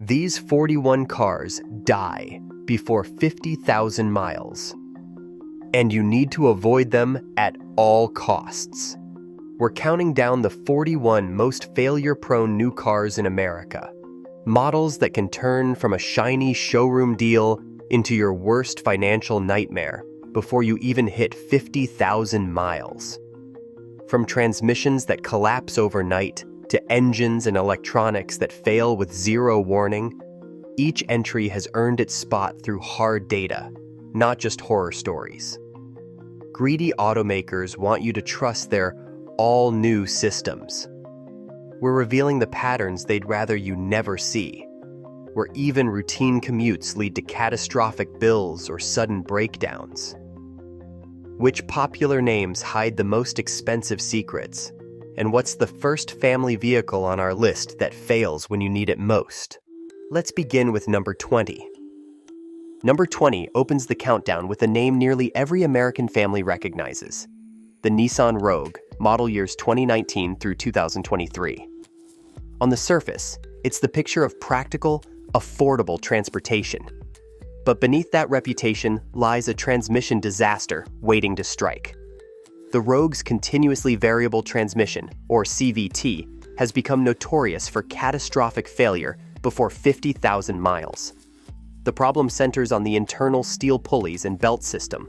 These 41 cars die before 50,000 miles, and you need to avoid them at all costs. We're counting down the 41 most failure-prone new cars in America. Models that can turn from a shiny showroom deal into your worst financial nightmare before you even hit 50,000 miles. From transmissions that collapse overnight to engines and electronics that fail with zero warning, each entry has earned its spot through hard data, not just horror stories. Greedy automakers want you to trust their all-new systems. We're revealing the patterns they'd rather you never see, where even routine commutes lead to catastrophic bills or sudden breakdowns. Which popular names hide the most expensive secrets? And what's the first family vehicle on our list that fails when you need it most? Let's begin with number 20. Number 20 opens the countdown with a name nearly every American family recognizes: the Nissan Rogue, model years 2019 through 2023. On the surface, it's the picture of practical, affordable transportation. But beneath that reputation lies a transmission disaster waiting to strike. The Rogue's continuously variable transmission, or CVT, has become notorious for catastrophic failure before 50,000 miles. The problem centers on the internal steel pulleys and belt system,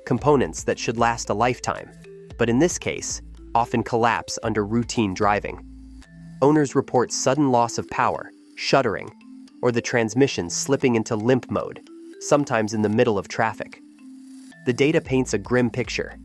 components that should last a lifetime, but in this case, often collapse under routine driving. Owners report sudden loss of power, shuddering, or the transmission slipping into limp mode, sometimes in the middle of traffic. The data paints a grim picture.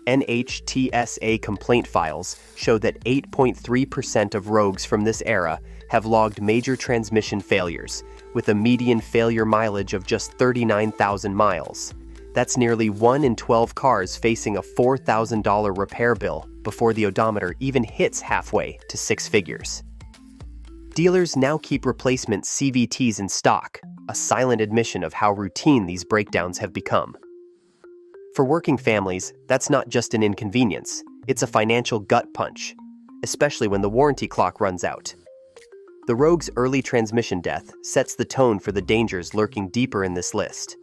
NHTSA complaint files show that 8.3% of Rogues from this era have logged major transmission failures, with a median failure mileage of just 39,000 miles. That's nearly 1 in 12 cars facing a $4,000 repair bill before the odometer even hits halfway to six figures. Dealers now keep replacement CVTs in stock, a silent admission of how routine these breakdowns have become. For working families, that's not just an inconvenience, it's a financial gut punch, especially when the warranty clock runs out. The Rogue's early transmission death sets the tone for the dangers lurking deeper in this list.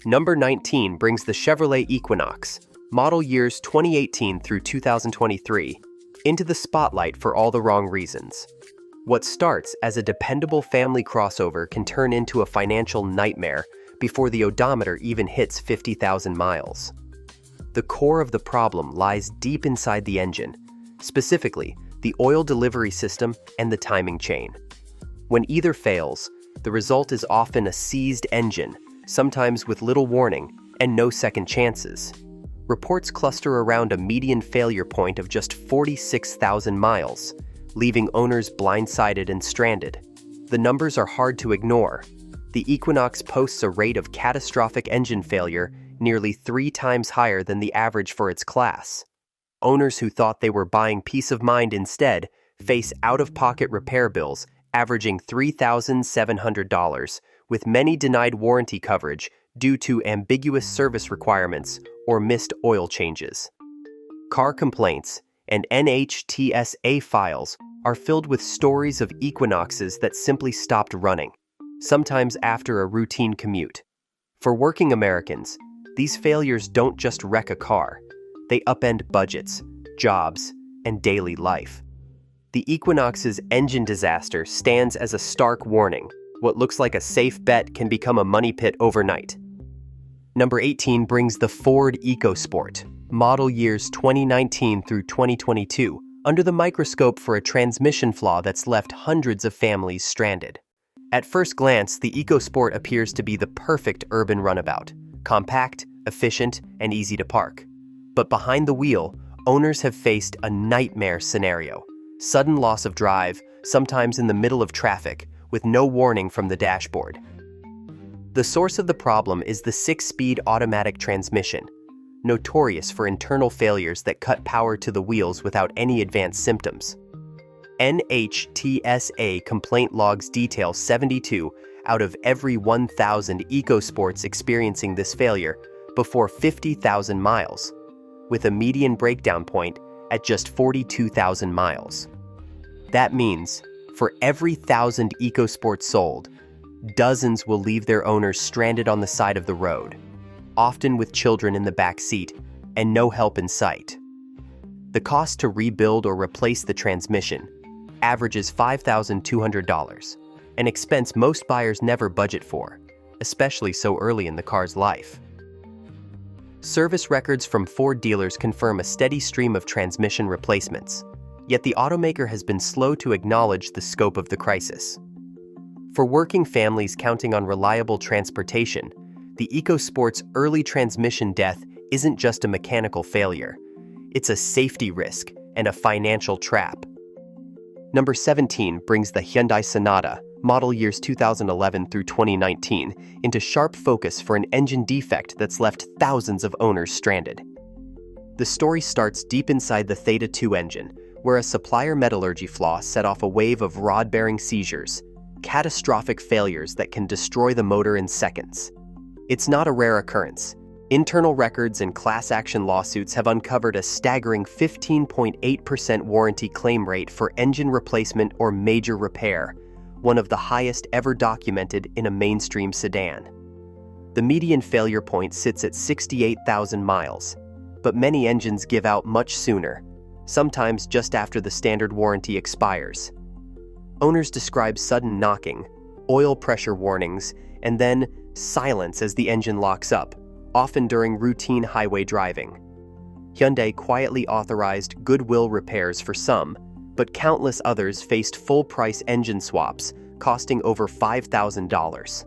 Number 19 brings the Chevrolet Equinox, model years 2018 through 2023, into the spotlight for all the wrong reasons. What starts as a dependable family crossover can turn into a financial nightmare before the odometer even hits 50,000 miles. The core of the problem lies deep inside the engine, specifically the oil delivery system and the timing chain. When either fails, the result is often a seized engine, sometimes with little warning and no second chances. Reports cluster around a median failure point of just 46,000 miles, leaving owners blindsided and stranded. The numbers are hard to ignore. The Equinox posts a rate of catastrophic engine failure nearly 3 times higher than the average for its class. Owners who thought they were buying peace of mind instead face out-of-pocket repair bills averaging $3,700, with many denied warranty coverage due to ambiguous service requirements or missed oil changes. Car complaints and NHTSA files are filled with stories of Equinoxes that simply stopped running, sometimes after a routine commute. For working Americans, these failures don't just wreck a car, they upend budgets, jobs, and daily life. The Equinox's engine disaster stands as a stark warning. What looks like a safe bet can become a money pit overnight. Number 18 brings the Ford EcoSport, model years 2019 through 2022, under the microscope for a transmission flaw that's left hundreds of families stranded. At first glance, the EcoSport appears to be the perfect urban runabout, compact, efficient, and easy to park. But behind the wheel, owners have faced a nightmare scenario: sudden loss of drive, sometimes in the middle of traffic, with no warning from the dashboard. The source of the problem is the 6-speed automatic transmission, notorious for internal failures that cut power to the wheels without any advanced symptoms. NHTSA complaint logs detail 72 out of every 1,000 EcoSports experiencing this failure before 50,000 miles, with a median breakdown point at just 42,000 miles. That means, For every 1,000 EcoSports sold, dozens will leave their owners stranded on the side of the road, often with children in the back seat and no help in sight. The cost to rebuild or replace the transmission averages $5,200, an expense most buyers never budget for, especially so early in the car's life. Service records from Ford dealers confirm a steady stream of transmission replacements, yet the automaker has been slow to acknowledge the scope of the crisis. For working families counting on reliable transportation, the EcoSport's early transmission death isn't just a mechanical failure. It's a safety risk and a financial trap. Number 17 brings the Hyundai Sonata, model years 2011 through 2019, into sharp focus for an engine defect that's left thousands of owners stranded. The story starts deep inside the Theta 2 engine, where a supplier metallurgy flaw set off a wave of rod-bearing seizures, catastrophic failures that can destroy the motor in seconds. It's not a rare occurrence. Internal records and class action lawsuits have uncovered a staggering 15.8% warranty claim rate for engine replacement or major repair, one of the highest ever documented in a mainstream sedan. The median failure point sits at 68,000 miles, but many engines give out much sooner, sometimes just after the standard warranty expires. Owners describe sudden knocking, oil pressure warnings, and then silence as the engine locks up, often during routine highway driving. Hyundai quietly authorized goodwill repairs for some, but countless others faced full-price engine swaps, costing over $5,000.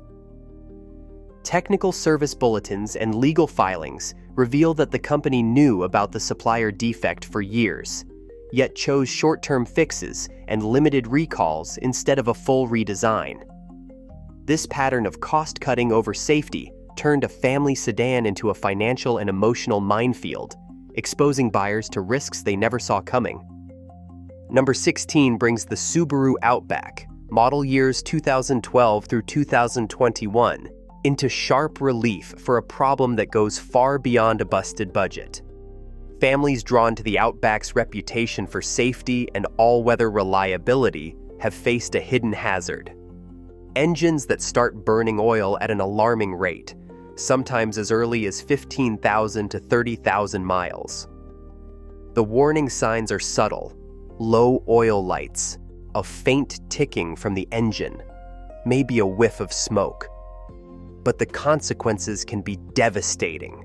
Technical service bulletins and legal filings reveal that the company knew about the supplier defect for years, yet chose short-term fixes and limited recalls instead of a full redesign. This pattern of cost-cutting over safety turned a family sedan into a financial and emotional minefield, exposing buyers to risks they never saw coming. Number 16 brings the Subaru Outback, model years 2012 through 2021, into sharp relief for a problem that goes far beyond a busted budget. Families drawn to the Outback's reputation for safety and all-weather reliability have faced a hidden hazard. Engines that start burning oil at an alarming rate, sometimes as early as 15,000 to 30,000 miles. The warning signs are subtle: low oil lights, a faint ticking from the engine, maybe a whiff of smoke. But the consequences can be devastating.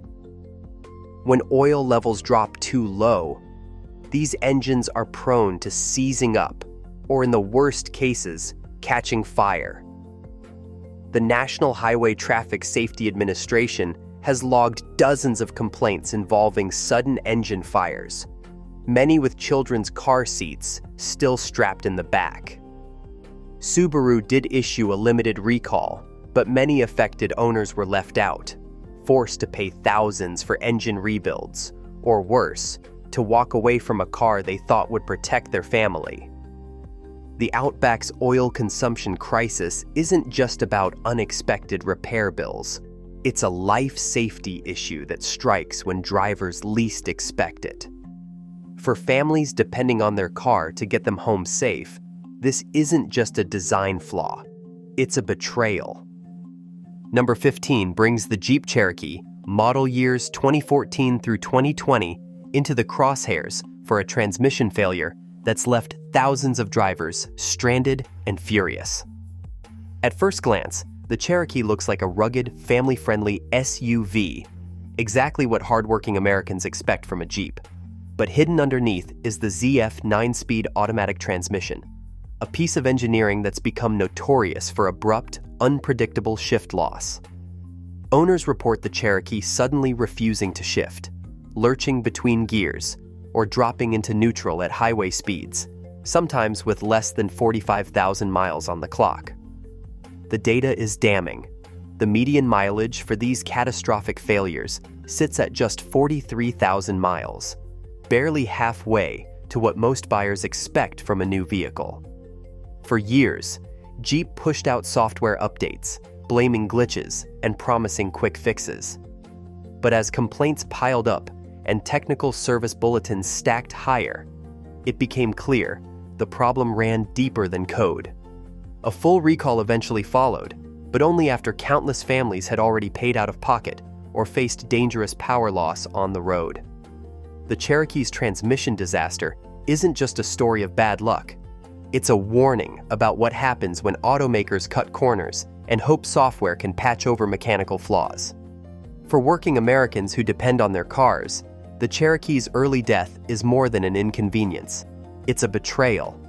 When oil levels drop too low, these engines are prone to seizing up, or in the worst cases, catching fire. The National Highway Traffic Safety Administration has logged dozens of complaints involving sudden engine fires, many with children's car seats still strapped in the back. Subaru did issue a limited recall, but many affected owners were left out, forced to pay thousands for engine rebuilds, or worse, to walk away from a car they thought would protect their family. The Outback's oil consumption crisis isn't just about unexpected repair bills. It's a life safety issue that strikes when drivers least expect it. For families depending on their car to get them home safe, this isn't just a design flaw, it's a betrayal. Number 15 brings the Jeep Cherokee, model years 2014 through 2020, into the crosshairs for a transmission failure that's left thousands of drivers stranded and furious. At first glance, the Cherokee looks like a rugged, family-friendly SUV, exactly what hardworking Americans expect from a Jeep. But hidden underneath is the ZF 9-speed automatic transmission, a piece of engineering that's become notorious for abrupt, unpredictable shift loss. Owners report the Cherokee suddenly refusing to shift, lurching between gears, or dropping into neutral at highway speeds, sometimes with less than 45,000 miles on the clock. The data is damning. The median mileage for these catastrophic failures sits at just 43,000 miles, barely halfway to what most buyers expect from a new vehicle. For years, Jeep pushed out software updates, blaming glitches and promising quick fixes. But as complaints piled up and technical service bulletins stacked higher, it became clear the problem ran deeper than code. A full recall eventually followed, but only after countless families had already paid out of pocket or faced dangerous power loss on the road. The Cherokee's transmission disaster isn't just a story of bad luck. It's a warning about what happens when automakers cut corners and hope software can patch over mechanical flaws. For working Americans who depend on their cars, the Cherokee's early death is more than an inconvenience. It's a betrayal.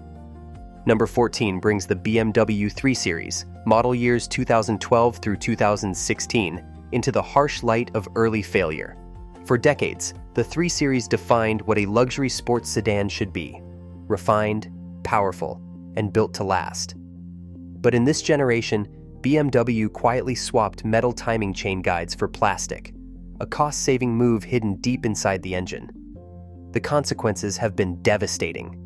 Number 14 brings the BMW 3 Series, model years 2012 through 2016, into the harsh light of early failure. For decades, the 3 Series defined what a luxury sports sedan should be: refined, powerful, and built to last. But in this generation, BMW quietly swapped metal timing chain guides for plastic, a cost-saving move hidden deep inside the engine. The consequences have been devastating.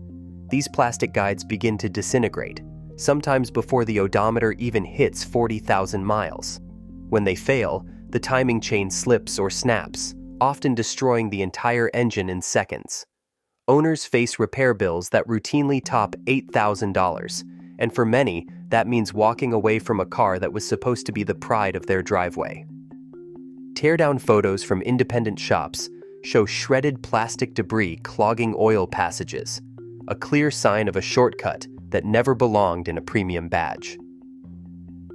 These plastic guides begin to disintegrate, sometimes before the odometer even hits 40,000 miles. When they fail, the timing chain slips or snaps, often destroying the entire engine in seconds. Owners face repair bills that routinely top $8,000, and for many, that means walking away from a car that was supposed to be the pride of their driveway. Teardown photos from independent shops show shredded plastic debris clogging oil passages, a clear sign of a shortcut that never belonged in a premium badge.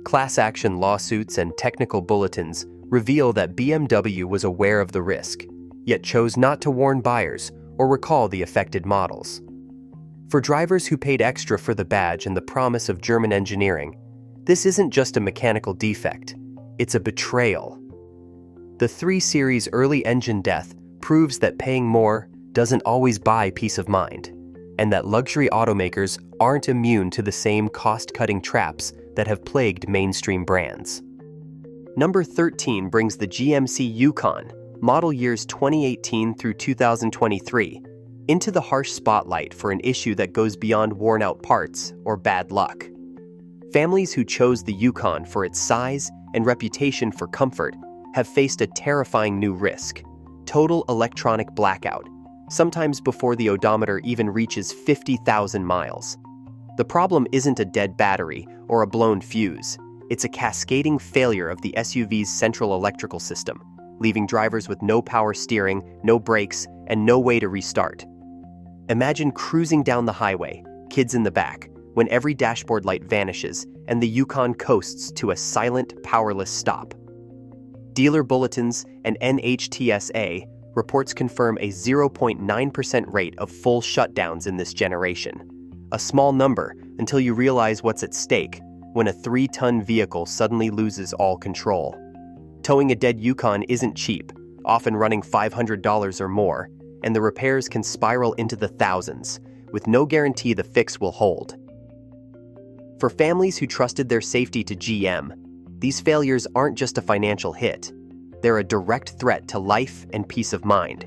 Class action lawsuits and technical bulletins reveal that BMW was aware of the risk, yet chose not to warn buyers or recall the affected models. For drivers who paid extra for the badge and the promise of German engineering, this isn't just a mechanical defect, it's a betrayal. The 3 Series early engine death proves that paying more doesn't always buy peace of mind, and that luxury automakers aren't immune to the same cost-cutting traps that have plagued mainstream brands. Number 13 brings the GMC Yukon, model years 2018 through 2023, into the harsh spotlight for an issue that goes beyond worn-out parts or bad luck. Families who chose the Yukon for its size and reputation for comfort have faced a terrifying new risk: total electronic blackout, sometimes before the odometer even reaches 50,000 miles. The problem isn't a dead battery or a blown fuse. It's a cascading failure of the SUV's central electrical system, leaving drivers with no power steering, no brakes, and no way to restart. Imagine cruising down the highway, kids in the back, when every dashboard light vanishes and the Yukon coasts to a silent, powerless stop. Dealer bulletins and NHTSA reports confirm a 0.9% rate of full shutdowns in this generation. A small number until you realize what's at stake when a 3-ton vehicle suddenly loses all control. Towing a dead Yukon isn't cheap, often running $500 or more, and the repairs can spiral into the thousands, with no guarantee the fix will hold. For families who trusted their safety to GM, these failures aren't just a financial hit. They're a direct threat to life and peace of mind.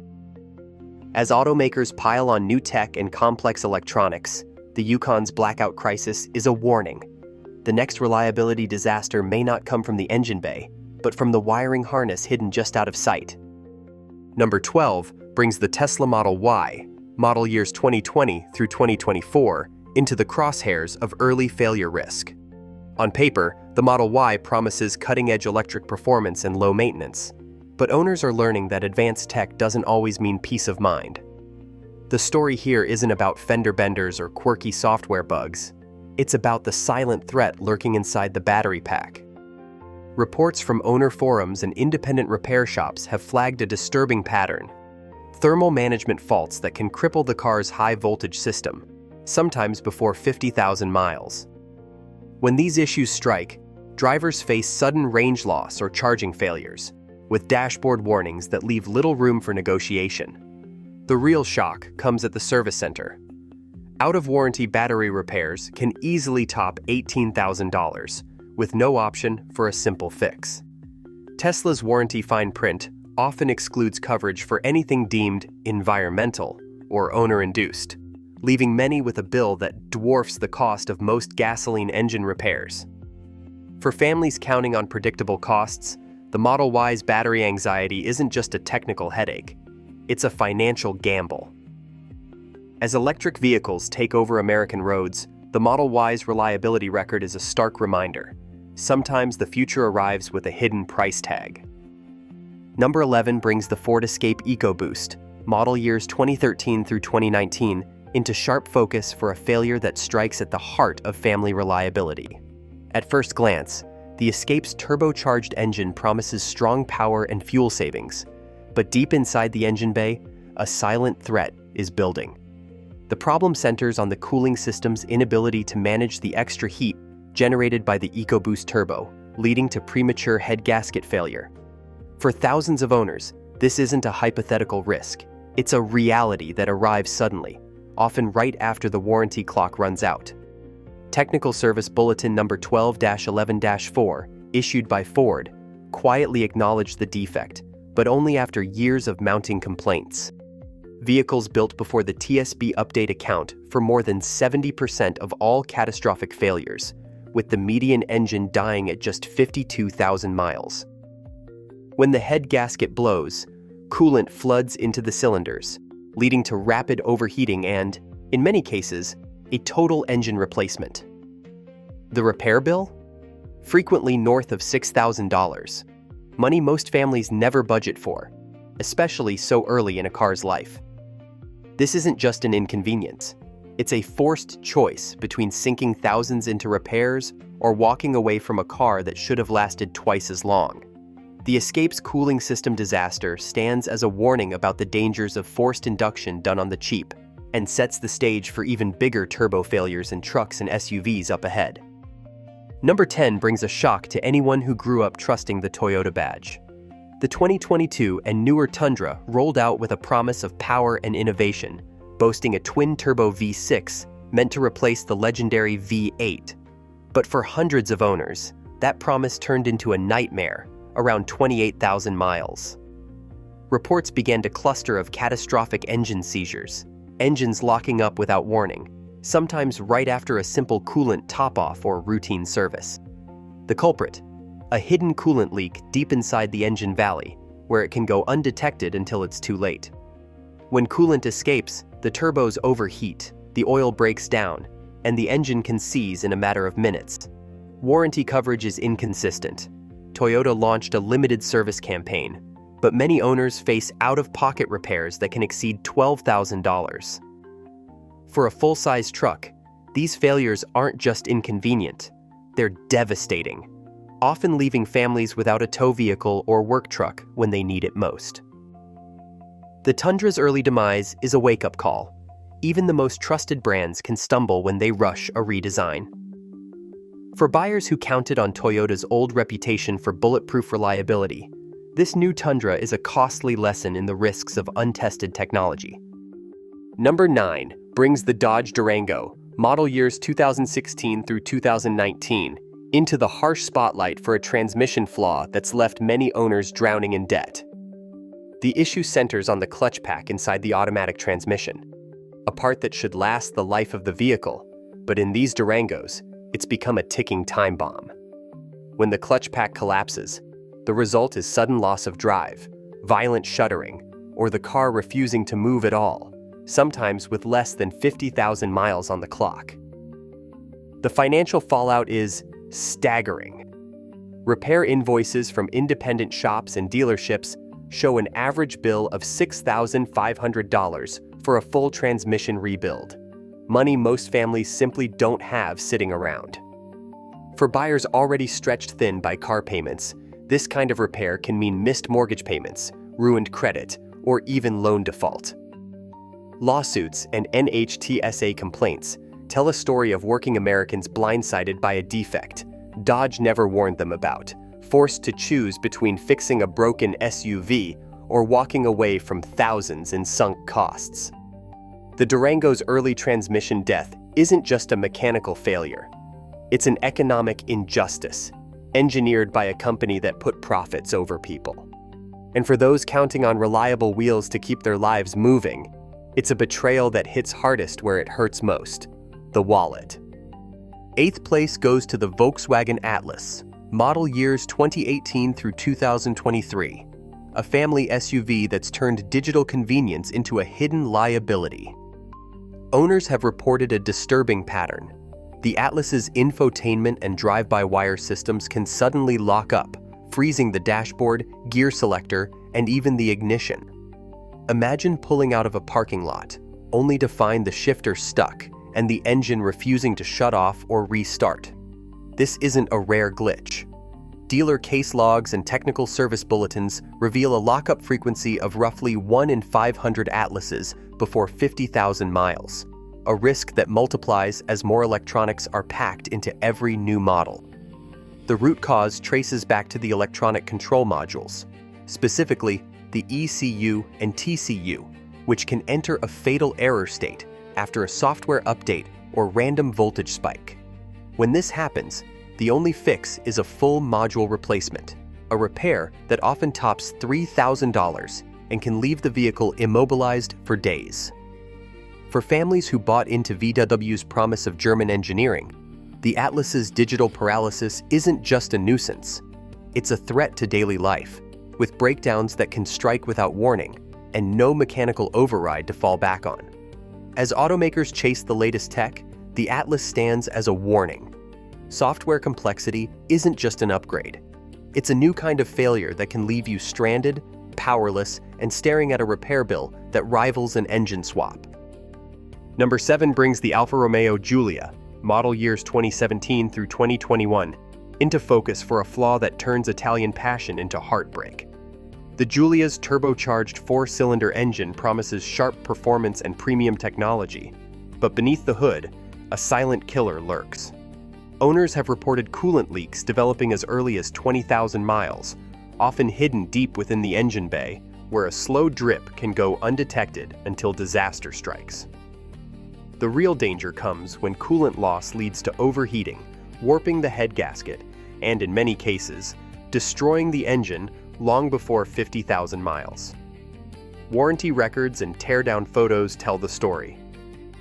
As automakers pile on new tech and complex electronics, the Yukon's blackout crisis is a warning. The next reliability disaster may not come from the engine bay, but from the wiring harness hidden just out of sight. Number 12 brings the Tesla Model Y, model years 2020 through 2024, into the crosshairs of early failure risk. On paper, the Model Y promises cutting-edge electric performance and low maintenance, but owners are learning that advanced tech doesn't always mean peace of mind. The story here isn't about fender benders or quirky software bugs. It's about the silent threat lurking inside the battery pack. Reports from owner forums and independent repair shops have flagged a disturbing pattern: thermal management faults that can cripple the car's high-voltage system, sometimes before 50,000 miles. When these issues strike, drivers face sudden range loss or charging failures, with dashboard warnings that leave little room for negotiation. The real shock comes at the service center. Out-of-warranty battery repairs can easily top $18,000, with no option for a simple fix. Tesla's warranty fine print often excludes coverage for anything deemed environmental or owner-induced, leaving many with a bill that dwarfs the cost of most gasoline engine repairs. For families counting on predictable costs, the Model Y's battery anxiety isn't just a technical headache, it's a financial gamble. As electric vehicles take over American roads, the Model Y's reliability record is a stark reminder. Sometimes the future arrives with a hidden price tag. Number 11 brings the Ford Escape EcoBoost, model years 2013 through 2019, into sharp focus for a failure that strikes at the heart of family reliability. At first glance, the Escape's turbocharged engine promises strong power and fuel savings, but deep inside the engine bay, a silent threat is building. The problem centers on the cooling system's inability to manage the extra heat generated by the EcoBoost turbo, leading to premature head gasket failure. For thousands of owners, this isn't a hypothetical risk. It's a reality that arrives suddenly, often right after the warranty clock runs out. Technical Service Bulletin number 12-11-4, issued by Ford, quietly acknowledged the defect, but only after years of mounting complaints. Vehicles built before the TSB update account for more than 70% of all catastrophic failures, with the median engine dying at just 52,000 miles. When the head gasket blows, coolant floods into the cylinders, leading to rapid overheating and, in many cases, a total engine replacement. The repair bill? Frequently north of $6,000. Money most families never budget for, especially so early in a car's life. This isn't just an inconvenience. It's a forced choice between sinking thousands into repairs or walking away from a car that should have lasted twice as long. The Escape's cooling system disaster stands as a warning about the dangers of forced induction done on the cheap, and sets the stage for even bigger turbo failures in trucks and SUVs up ahead. Number 10 brings a shock to anyone who grew up trusting the Toyota badge. The 2022 and newer Tundra rolled out with a promise of power and innovation, boasting a twin-turbo V6 meant to replace the legendary V8. But for hundreds of owners, that promise turned into a nightmare around 28,000 miles. Reports began to cluster of catastrophic engine seizures, engines locking up without warning, sometimes right after a simple coolant top-off or routine service. The culprit? A hidden coolant leak deep inside the engine valley, where it can go undetected until it's too late. When coolant escapes, the turbos overheat, the oil breaks down, and the engine can seize in a matter of minutes. Warranty coverage is inconsistent. Toyota launched a limited service campaign, but many owners face out-of-pocket repairs that can exceed $12,000. For a full-size truck, these failures aren't just inconvenient, they're devastating, often leaving families without a tow vehicle or work truck when they need it most. The Tundra's early demise is a wake-up call. Even the most trusted brands can stumble when they rush a redesign. For buyers who counted on Toyota's old reputation for bulletproof reliability, this new Tundra is a costly lesson in the risks of untested technology. Number 9 brings the Dodge Durango, model years 2016 through 2019, into the harsh spotlight for a transmission flaw that's left many owners drowning in debt. The issue centers on the clutch pack inside the automatic transmission, a part that should last the life of the vehicle, but in these Durangos, it's become a ticking time bomb. When the clutch pack collapses, the result is sudden loss of drive, violent shuddering, or the car refusing to move at all, sometimes with less than 50,000 miles on the clock. The financial fallout is staggering. Repair invoices from independent shops and dealerships show an average bill of $6,500 for a full transmission rebuild, money most families simply don't have sitting around. For buyers already stretched thin by car payments, this kind of repair can mean missed mortgage payments, ruined credit, or even loan default. Lawsuits and NHTSA complaints tell a story of working Americans blindsided by a defect Dodge never warned them about, forced to choose between fixing a broken SUV or walking away from thousands in sunk costs. The Durango's early transmission death isn't just a mechanical failure. It's an economic injustice, engineered by a company that put profits over people. And for those counting on reliable wheels to keep their lives moving, it's a betrayal that hits hardest where it hurts most: the wallet. 8th place goes to the Volkswagen Atlas, model years 2018 through 2023, a family SUV that's turned digital convenience into a hidden liability. Owners have reported a disturbing pattern. The Atlas's infotainment and drive-by-wire systems can suddenly lock up, freezing the dashboard, gear selector, and even the ignition. Imagine pulling out of a parking lot, only to find the shifter stuck and the engine refusing to shut off or restart. This isn't a rare glitch. Dealer case logs and technical service bulletins reveal a lockup frequency of roughly 1 in 500 Atlases before 50,000 miles, a risk that multiplies as more electronics are packed into every new model. The root cause traces back to the electronic control modules, specifically the ECU and TCU, which can enter a fatal error state after a software update or random voltage spike. When this happens, the only fix is a full module replacement, a repair that often tops $3,000 and can leave the vehicle immobilized for days. For families who bought into VW's promise of German engineering, the Atlas's digital paralysis isn't just a nuisance. It's a threat to daily life, with breakdowns that can strike without warning and no mechanical override to fall back on. As automakers chase the latest tech, the Atlas stands as a warning. Software complexity isn't just an upgrade. It's a new kind of failure that can leave you stranded, powerless, and staring at a repair bill that rivals an engine swap. Number 7 brings the Alfa Romeo Giulia, model years 2017 through 2021, into focus for a flaw that turns Italian passion into heartbreak. The Giulia's turbocharged 4-cylinder engine promises sharp performance and premium technology, but beneath the hood, a silent killer lurks. Owners have reported coolant leaks developing as early as 20,000 miles, often hidden deep within the engine bay, where a slow drip can go undetected until disaster strikes. The real danger comes when coolant loss leads to overheating, warping the head gasket, and in many cases, destroying the engine long before 50,000 miles. Warranty records and teardown photos tell the story.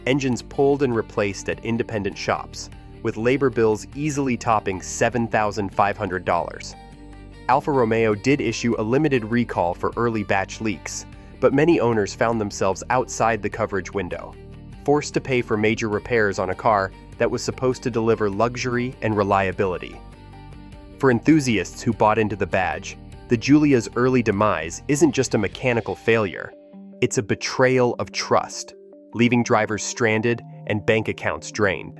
Engines pulled and replaced at independent shops, with labor bills easily topping $7,500. Alfa Romeo did issue a limited recall for early batch leaks, but many owners found themselves outside the coverage window, forced to pay for major repairs on a car that was supposed to deliver luxury and reliability. For enthusiasts who bought into the badge, the Giulia's early demise isn't just a mechanical failure, it's a betrayal of trust, leaving drivers stranded and bank accounts drained.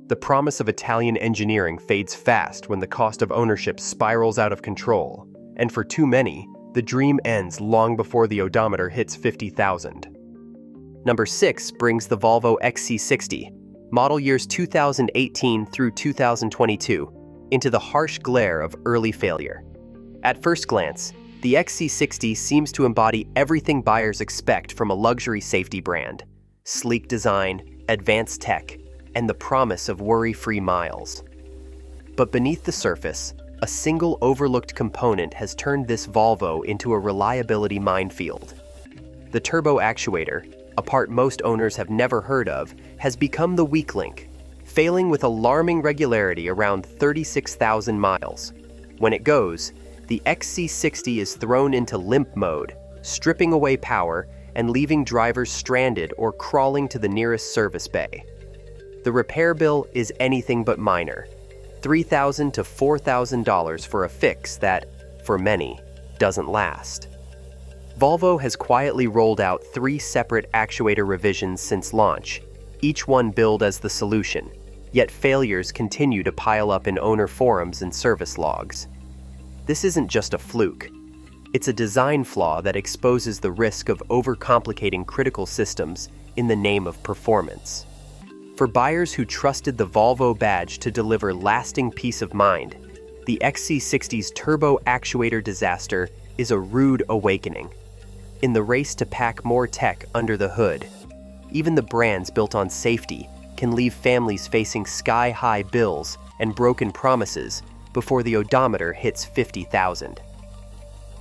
The promise of Italian engineering fades fast when the cost of ownership spirals out of control, and for too many, the dream ends long before the odometer hits 50,000. Number 6 brings the Volvo XC60, model years 2018 through 2022, into the harsh glare of early failure. At first glance, the XC60 seems to embody everything buyers expect from a luxury safety brand: sleek design, advanced tech, and the promise of worry-free miles. But beneath the surface, a single overlooked component has turned this Volvo into a reliability minefield. The turbo actuator, a part most owners have never heard of, has become the weak link, failing with alarming regularity around 36,000 miles. When it goes, the XC60 is thrown into limp mode, stripping away power and leaving drivers stranded or crawling to the nearest service bay. The repair bill is anything but minor, $3,000 to $4,000 for a fix that, for many, doesn't last. Volvo has quietly rolled out 3 separate actuator revisions since launch, each one billed as the solution, yet failures continue to pile up in owner forums and service logs. This isn't just a fluke. It's a design flaw that exposes the risk of overcomplicating critical systems in the name of performance. For buyers who trusted the Volvo badge to deliver lasting peace of mind, the XC60's turbo actuator disaster is a rude awakening. In the race to pack more tech under the hood, even the brands built on safety can leave families facing sky-high bills and broken promises before the odometer hits 50,000.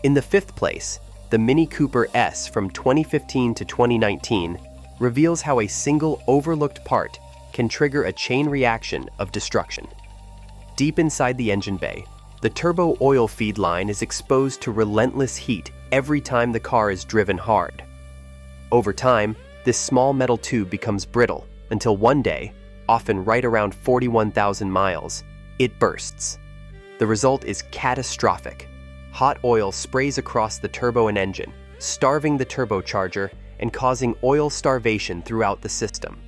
In the 5th place, the Mini Cooper S from 2015 to 2019 reveals how a single overlooked part can trigger a chain reaction of destruction. Deep inside the engine bay, the turbo oil feed line is exposed to relentless heat every time the car is driven hard. Over time, This small metal tube becomes brittle until one day, often right around 41,000 miles, it bursts. The result is catastrophic. Hot oil sprays across the turbo and engine, starving the turbocharger and causing oil starvation throughout the system.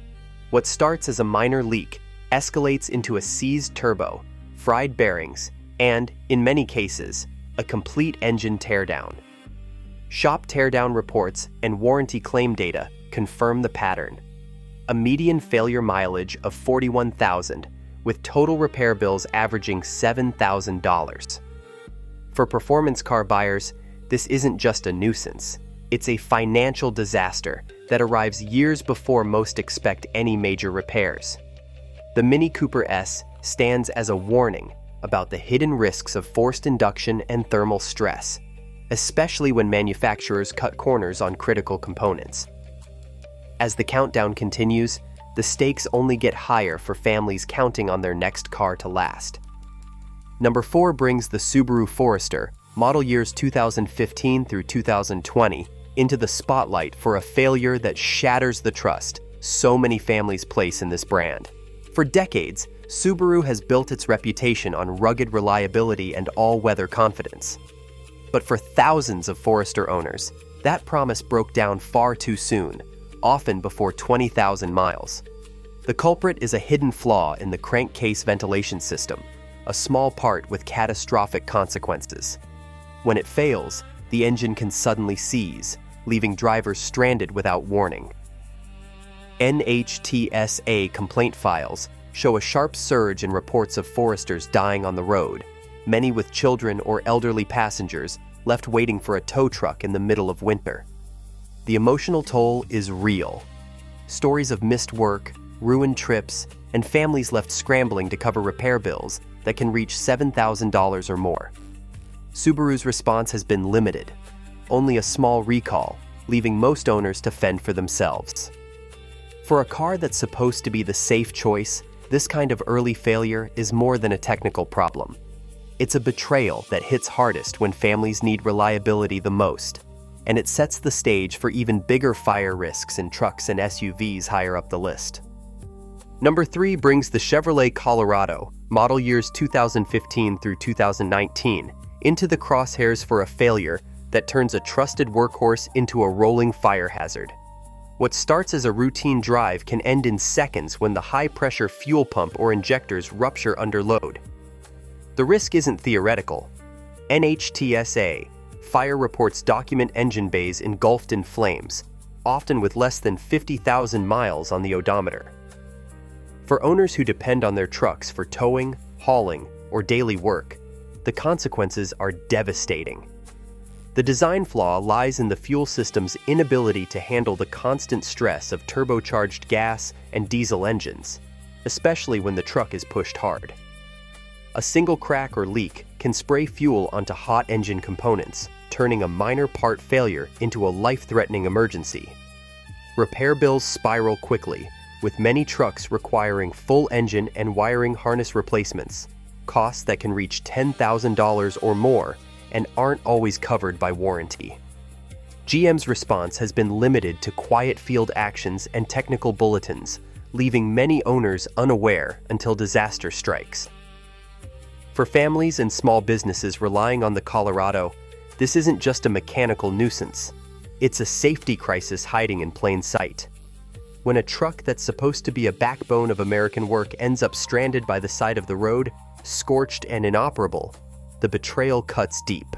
What starts as a minor leak escalates into a seized turbo, fried bearings, and, in many cases, a complete engine teardown. Shop teardown reports and warranty claim data confirm the pattern. A median failure mileage of 41,000, with total repair bills averaging $7,000. For performance car buyers, this isn't just a nuisance. It's a financial disaster that arrives years before most expect any major repairs. The Mini Cooper S stands as a warning about the hidden risks of forced induction and thermal stress, especially when manufacturers cut corners on critical components. As the countdown continues, the stakes only get higher for families counting on their next car to last. Number 4 brings the Subaru Forester, model years 2015 through 2020, into the spotlight for a failure that shatters the trust so many families place in this brand. For decades, Subaru has built its reputation on rugged reliability and all-weather confidence. But for thousands of Forester owners, that promise broke down far too soon, often before 20,000 miles. The culprit is a hidden flaw in the crankcase ventilation system, a small part with catastrophic consequences. When it fails, the engine can suddenly seize, leaving drivers stranded without warning. NHTSA complaint files show a sharp surge in reports of Foresters dying on the road, many with children or elderly passengers left waiting for a tow truck in the middle of winter. The emotional toll is real. Stories of missed work, ruined trips, and families left scrambling to cover repair bills that can reach $7,000 or more. Subaru's response has been limited, only a small recall, leaving most owners to fend for themselves. For a car that's supposed to be the safe choice, this kind of early failure is more than a technical problem. It's a betrayal that hits hardest when families need reliability the most, and it sets the stage for even bigger fire risks in trucks and SUVs higher up the list. Number 3 brings the Chevrolet Colorado, model years 2015 through 2019, into the crosshairs for a failure that turns a trusted workhorse into a rolling fire hazard. What starts as a routine drive can end in seconds when the high-pressure fuel pump or injectors rupture under load. The risk isn't theoretical. NHTSA fire reports document engine bays engulfed in flames, often with less than 50,000 miles on the odometer. For owners who depend on their trucks for towing, hauling, or daily work, the consequences are devastating. The design flaw lies in the fuel system's inability to handle the constant stress of turbocharged gas and diesel engines, especially when the truck is pushed hard. A single crack or leak can spray fuel onto hot engine components, turning a minor part failure into a life-threatening emergency. Repair bills spiral quickly, with many trucks requiring full engine and wiring harness replacements, costs that can reach $10,000 or more and aren't always covered by warranty. GM's response has been limited to quiet field actions and technical bulletins, leaving many owners unaware until disaster strikes. For families and small businesses relying on the Colorado, this isn't just a mechanical nuisance. It's a safety crisis hiding in plain sight. When a truck that's supposed to be a backbone of American work ends up stranded by the side of the road, scorched and inoperable, the betrayal cuts deep.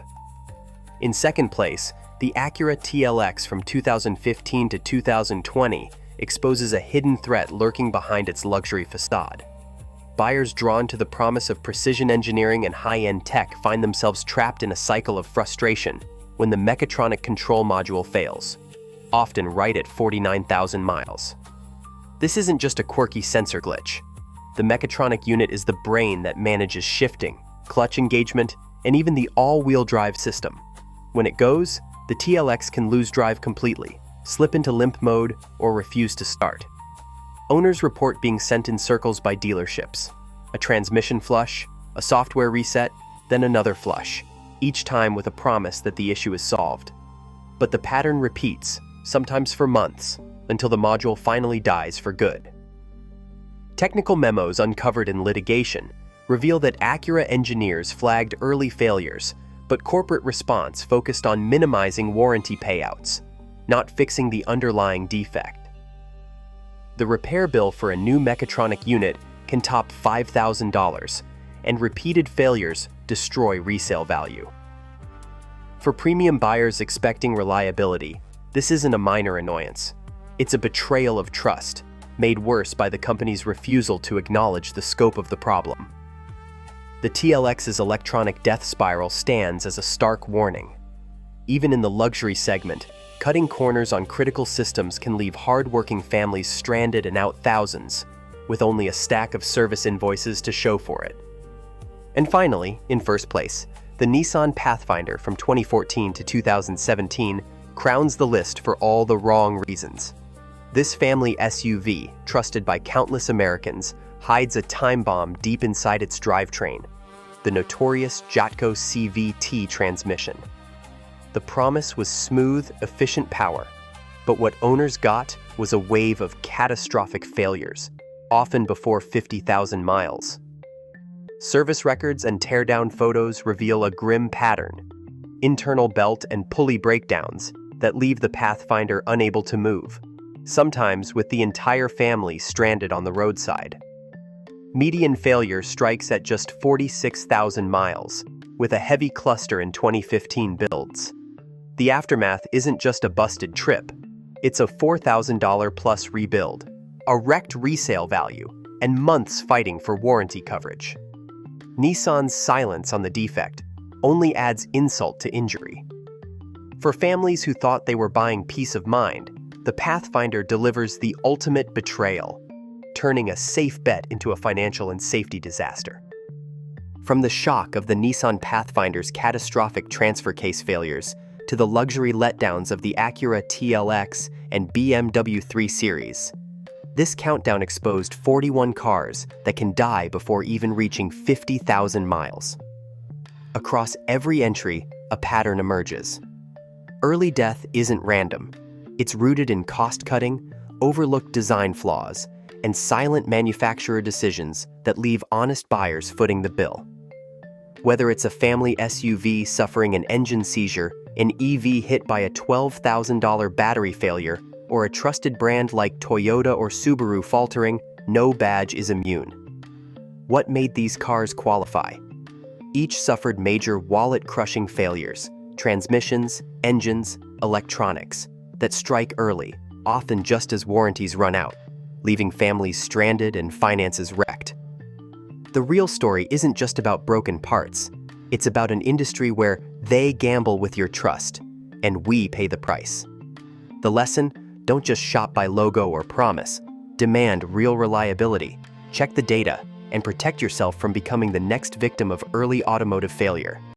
In second place, the Acura TLX from 2015 to 2020 exposes a hidden threat lurking behind its luxury facade. Buyers drawn to the promise of precision engineering and high-end tech find themselves trapped in a cycle of frustration when the mechatronic control module fails, often right at 49,000 miles. This isn't just a quirky sensor glitch. The mechatronic unit is the brain that manages shifting, clutch engagement, and even the all-wheel drive system. When it goes, the TLX can lose drive completely, slip into limp mode, or refuse to start. Owners report being sent in circles by dealerships. A transmission flush, a software reset, then another flush, each time with a promise that the issue is solved. But the pattern repeats, sometimes for months, until the module finally dies for good. Technical memos uncovered in litigation reveal that Acura engineers flagged early failures, but corporate response focused on minimizing warranty payouts, not fixing the underlying defect. The repair bill for a new mechatronic unit can top $5,000, and repeated failures destroy resale value. For premium buyers expecting reliability, this isn't a minor annoyance. It's a betrayal of trust, made worse by the company's refusal to acknowledge the scope of the problem. The TLX's electronic death spiral stands as a stark warning. Even in the luxury segment, cutting corners on critical systems can leave hard-working families stranded and out thousands, with only a stack of service invoices to show for it. And finally, in first place, the Nissan Pathfinder from 2014 to 2017 crowns the list for all the wrong reasons. This family SUV, trusted by countless Americans, hides a time bomb deep inside its drivetrain, the notorious Jatco CVT transmission. The promise was smooth, efficient power, but what owners got was a wave of catastrophic failures, often before 50,000 miles. Service records and teardown photos reveal a grim pattern: internal belt and pulley breakdowns that leave the Pathfinder unable to move, sometimes with the entire family stranded on the roadside. Median failure strikes at just 46,000 miles, with a heavy cluster in 2015 builds. The aftermath isn't just a busted trip, it's a $4,000 plus rebuild, a wrecked resale value, and months fighting for warranty coverage. Nissan's silence on the defect only adds insult to injury. For families who thought they were buying peace of mind, the Pathfinder delivers the ultimate betrayal, turning a safe bet into a financial and safety disaster. From the shock of the Nissan Pathfinder's catastrophic transfer case failures to the luxury letdowns of the Acura TLX and BMW 3 Series, this countdown exposed 41 cars that can die before even reaching 50,000 miles. Across every entry, a pattern emerges. Early death isn't random. It's rooted in cost-cutting, overlooked design flaws, and silent manufacturer decisions that leave honest buyers footing the bill. Whether it's a family SUV suffering an engine seizure, an EV hit by a $12,000 battery failure, or a trusted brand like Toyota or Subaru faltering, no badge is immune. What made these cars qualify? Each suffered major wallet-crushing failures: transmissions, engines, electronics, that strike early, often just as warranties run out, leaving families stranded and finances wrecked. The real story isn't just about broken parts. It's about an industry where they gamble with your trust, and we pay the price. The lesson: don't just shop by logo or promise. Demand real reliability, check the data, and protect yourself from becoming the next victim of early automotive failure.